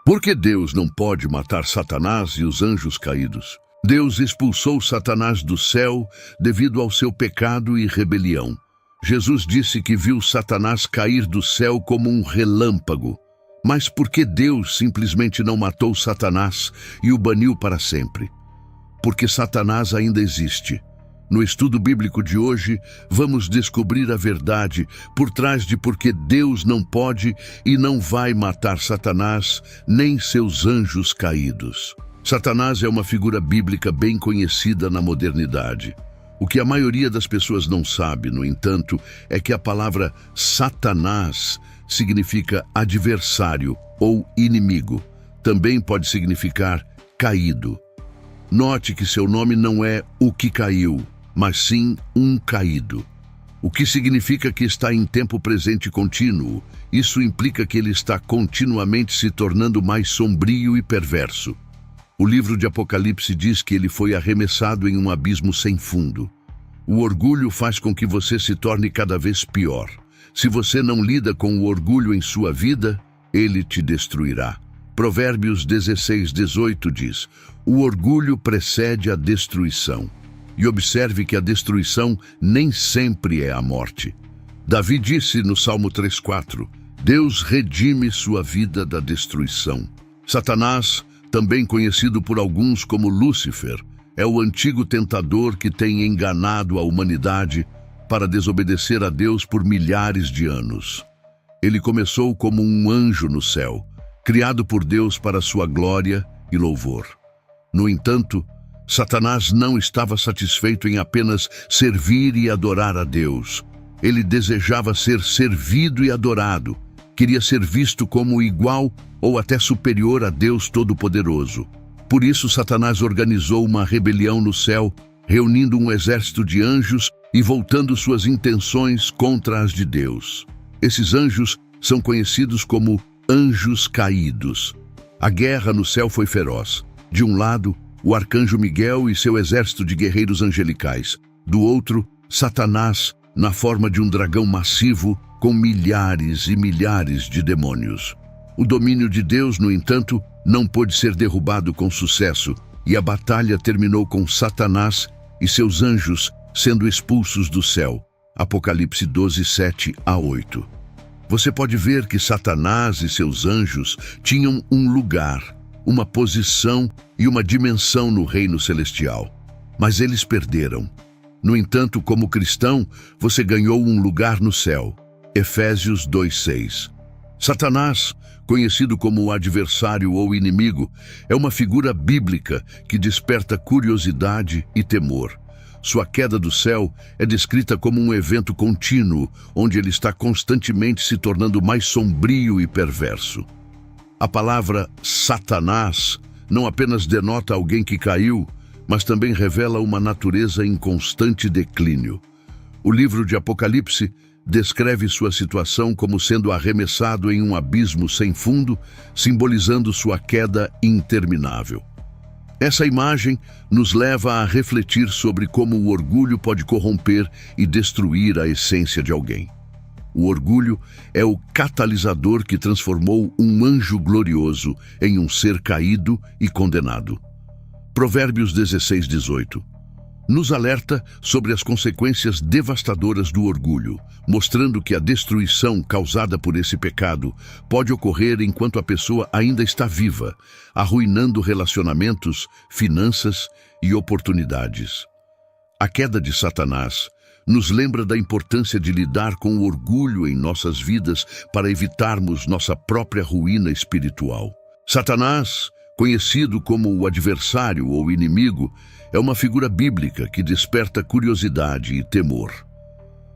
Por que Deus não pode matar Satanás e os anjos caídos? Deus expulsou Satanás do céu devido ao seu pecado e rebelião. Jesus disse que viu Satanás cair do céu como um relâmpago. Mas por que Deus simplesmente não matou Satanás e o baniu para sempre? Porque Satanás ainda existe. No estudo bíblico de hoje, vamos descobrir a verdade por trás de por que Deus não pode e não vai matar Satanás nem seus anjos caídos. Satanás é uma figura bíblica bem conhecida na modernidade. O que a maioria das pessoas não sabe, no entanto, é que a palavra Satanás significa adversário ou inimigo. Também pode significar caído. Note que seu nome não é o que caiu, mas sim um caído. O que significa que está em tempo presente contínuo. Isso implica que ele está continuamente se tornando mais sombrio e perverso. O livro de Apocalipse diz que ele foi arremessado em um abismo sem fundo. O orgulho faz com que você se torne cada vez pior. Se você não lida com o orgulho em sua vida, ele te destruirá. Provérbios 16:18 diz: o orgulho precede a destruição. E observe que a destruição nem sempre é a morte. Davi disse no Salmo 3:4, Deus redime sua vida da destruição. Satanás, também conhecido por alguns como Lúcifer, é o antigo tentador que tem enganado a humanidade para desobedecer a Deus por milhares de anos. Ele começou como um anjo no céu, criado por Deus para sua glória e louvor. No entanto, Satanás não estava satisfeito em apenas servir e adorar a Deus. Ele desejava ser servido e adorado. Queria ser visto como igual ou até superior a Deus Todo-Poderoso. Por isso, Satanás organizou uma rebelião no céu, reunindo um exército de anjos e voltando suas intenções contra as de Deus. Esses anjos são conhecidos como anjos caídos. A guerra no céu foi feroz. De um lado, o arcanjo Miguel e seu exército de guerreiros angelicais. Do outro, Satanás, na forma de um dragão massivo com milhares e milhares de demônios. O domínio de Deus, no entanto, não pôde ser derrubado com sucesso, e a batalha terminou com Satanás e seus anjos sendo expulsos do céu. Apocalipse 12:7-8. Você pode ver que Satanás e seus anjos tinham um lugar, uma posição e uma dimensão no reino celestial. Mas eles perderam. No entanto, como cristão, você ganhou um lugar no céu. Efésios 2:6. Satanás, conhecido como o adversário ou inimigo, é uma figura bíblica que desperta curiosidade e temor. Sua queda do céu é descrita como um evento contínuo, onde ele está constantemente se tornando mais sombrio e perverso. A palavra Satanás não apenas denota alguém que caiu, mas também revela uma natureza em constante declínio. O livro de Apocalipse descreve sua situação como sendo arremessado em um abismo sem fundo, simbolizando sua queda interminável. Essa imagem nos leva a refletir sobre como o orgulho pode corromper e destruir a essência de alguém. O orgulho é o catalisador que transformou um anjo glorioso em um ser caído e condenado. Provérbios 16:18 nos alerta sobre as consequências devastadoras do orgulho, mostrando que a destruição causada por esse pecado pode ocorrer enquanto a pessoa ainda está viva, arruinando relacionamentos, finanças e oportunidades. A queda de Satanás nos lembra da importância de lidar com o orgulho em nossas vidas para evitarmos nossa própria ruína espiritual. Satanás, conhecido como o adversário ou inimigo, é uma figura bíblica que desperta curiosidade e temor.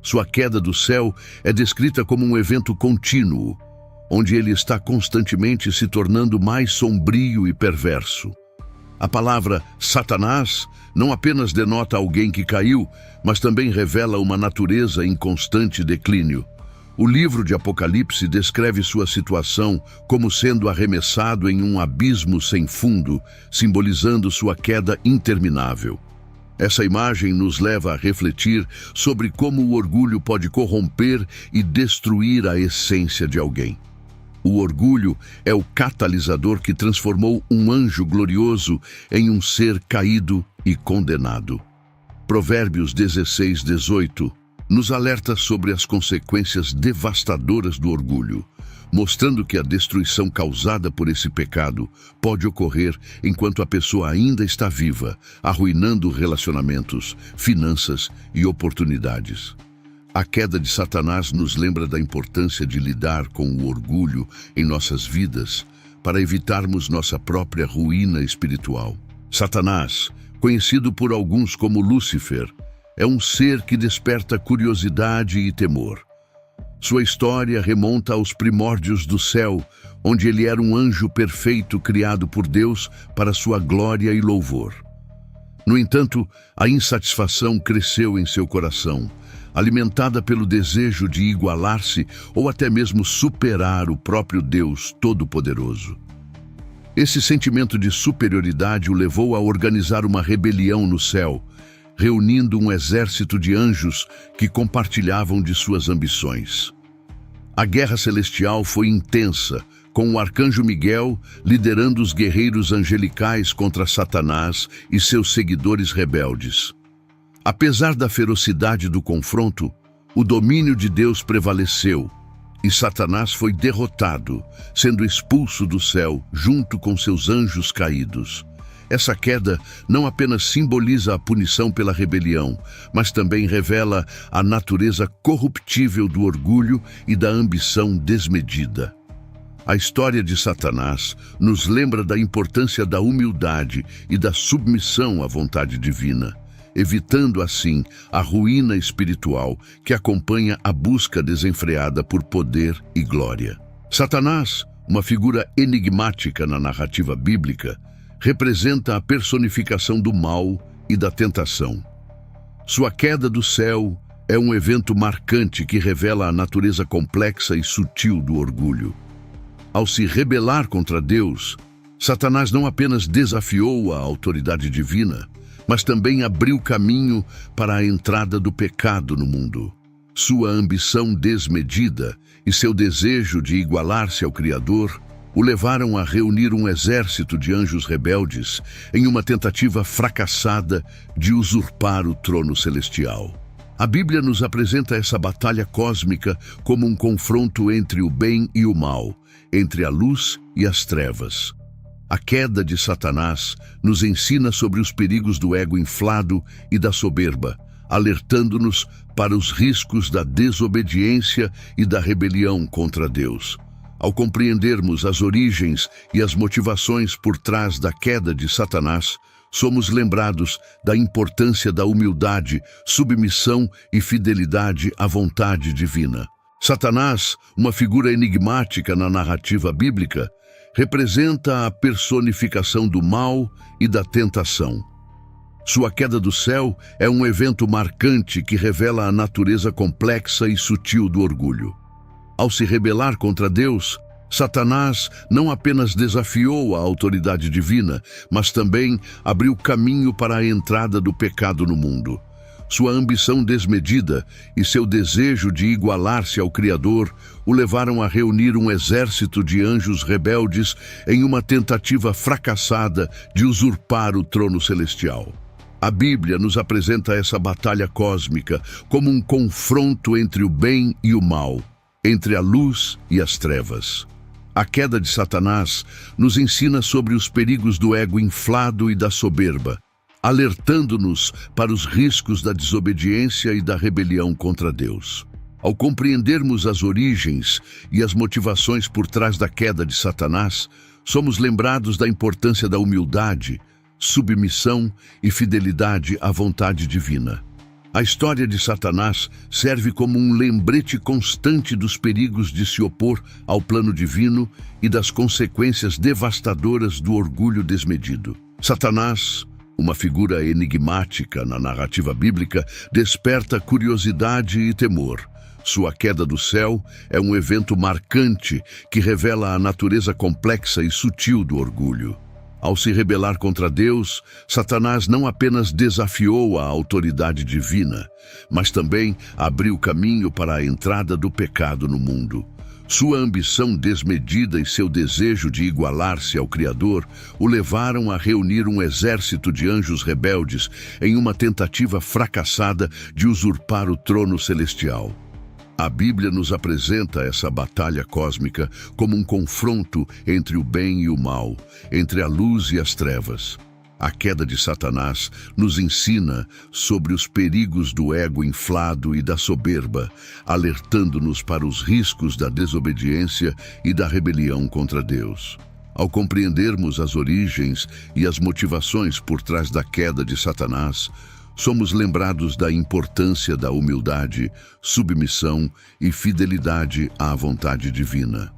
Sua queda do céu é descrita como um evento contínuo, onde ele está constantemente se tornando mais sombrio e perverso. A palavra Satanás não apenas denota alguém que caiu, mas também revela uma natureza em constante declínio. O livro de Apocalipse descreve sua situação como sendo arremessado em um abismo sem fundo, simbolizando sua queda interminável. Essa imagem nos leva a refletir sobre como o orgulho pode corromper e destruir a essência de alguém. O orgulho é o catalisador que transformou um anjo glorioso em um ser caído e condenado. Provérbios 16:18 nos alerta sobre as consequências devastadoras do orgulho, mostrando que a destruição causada por esse pecado pode ocorrer enquanto a pessoa ainda está viva, arruinando relacionamentos, finanças e oportunidades. A queda de Satanás nos lembra da importância de lidar com o orgulho em nossas vidas para evitarmos nossa própria ruína espiritual. Satanás, conhecido por alguns como Lúcifer, é um ser que desperta curiosidade e temor. Sua história remonta aos primórdios do céu, onde ele era um anjo perfeito criado por Deus para sua glória e louvor. No entanto, a insatisfação cresceu em seu coração, alimentada pelo desejo de igualar-se ou até mesmo superar o próprio Deus Todo-Poderoso. Esse sentimento de superioridade o levou a organizar uma rebelião no céu, reunindo um exército de anjos que compartilhavam de suas ambições. A guerra celestial foi intensa, com o arcanjo Miguel liderando os guerreiros angelicais contra Satanás e seus seguidores rebeldes. Apesar da ferocidade do confronto, o domínio de Deus prevaleceu e Satanás foi derrotado, sendo expulso do céu junto com seus anjos caídos. Essa queda não apenas simboliza a punição pela rebelião, mas também revela a natureza corruptível do orgulho e da ambição desmedida. A história de Satanás nos lembra da importância da humildade e da submissão à vontade divina, evitando assim a ruína espiritual que acompanha a busca desenfreada por poder e glória. Satanás, uma figura enigmática na narrativa bíblica, representa a personificação do mal e da tentação. Sua queda do céu é um evento marcante que revela a natureza complexa e sutil do orgulho. Ao se rebelar contra Deus, Satanás não apenas desafiou a autoridade divina, mas também abriu caminho para a entrada do pecado no mundo. Sua ambição desmedida e seu desejo de igualar-se ao Criador o levaram a reunir um exército de anjos rebeldes em uma tentativa fracassada de usurpar o trono celestial. A Bíblia nos apresenta essa batalha cósmica como um confronto entre o bem e o mal, entre a luz e as trevas. A queda de Satanás nos ensina sobre os perigos do ego inflado e da soberba, alertando-nos para os riscos da desobediência e da rebelião contra Deus. Ao compreendermos as origens e as motivações por trás da queda de Satanás, somos lembrados da importância da humildade, submissão e fidelidade à vontade divina. Satanás, uma figura enigmática na narrativa bíblica, representa a personificação do mal e da tentação. Sua queda do céu é um evento marcante que revela a natureza complexa e sutil do orgulho. Ao se rebelar contra Deus, Satanás não apenas desafiou a autoridade divina, mas também abriu caminho para a entrada do pecado no mundo. Sua ambição desmedida e seu desejo de igualar-se ao Criador o levaram a reunir um exército de anjos rebeldes em uma tentativa fracassada de usurpar o trono celestial. A Bíblia nos apresenta essa batalha cósmica como um confronto entre o bem e o mal, entre a luz e as trevas. A queda de Satanás nos ensina sobre os perigos do ego inflado e da soberba, alertando-nos para os riscos da desobediência e da rebelião contra Deus. Ao compreendermos as origens e as motivações por trás da queda de Satanás, somos lembrados da importância da humildade, submissão e fidelidade à vontade divina. A história de Satanás serve como um lembrete constante dos perigos de se opor ao plano divino e das consequências devastadoras do orgulho desmedido. Satanás, uma figura enigmática na narrativa bíblica, desperta curiosidade e temor. Sua queda do céu é um evento marcante que revela a natureza complexa e sutil do orgulho. Ao se rebelar contra Deus, Satanás não apenas desafiou a autoridade divina, mas também abriu caminho para a entrada do pecado no mundo. Sua ambição desmedida e seu desejo de igualar-se ao Criador o levaram a reunir um exército de anjos rebeldes em uma tentativa fracassada de usurpar o trono celestial. A Bíblia nos apresenta essa batalha cósmica como um confronto entre o bem e o mal, entre a luz e as trevas. A queda de Satanás nos ensina sobre os perigos do ego inflado e da soberba, alertando-nos para os riscos da desobediência e da rebelião contra Deus. Ao compreendermos as origens e as motivações por trás da queda de Satanás, somos lembrados da importância da humildade, submissão e fidelidade à vontade divina.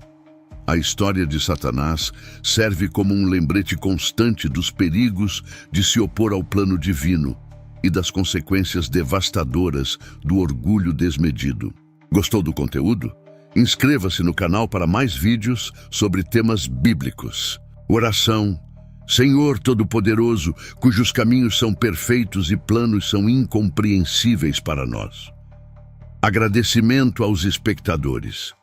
A história de Satanás serve como um lembrete constante dos perigos de se opor ao plano divino e das consequências devastadoras do orgulho desmedido. Gostou do conteúdo? Inscreva-se no canal para mais vídeos sobre temas bíblicos. Oração. Senhor Todo-Poderoso, cujos caminhos são perfeitos e planos são incompreensíveis para nós. Agradecimento aos espectadores.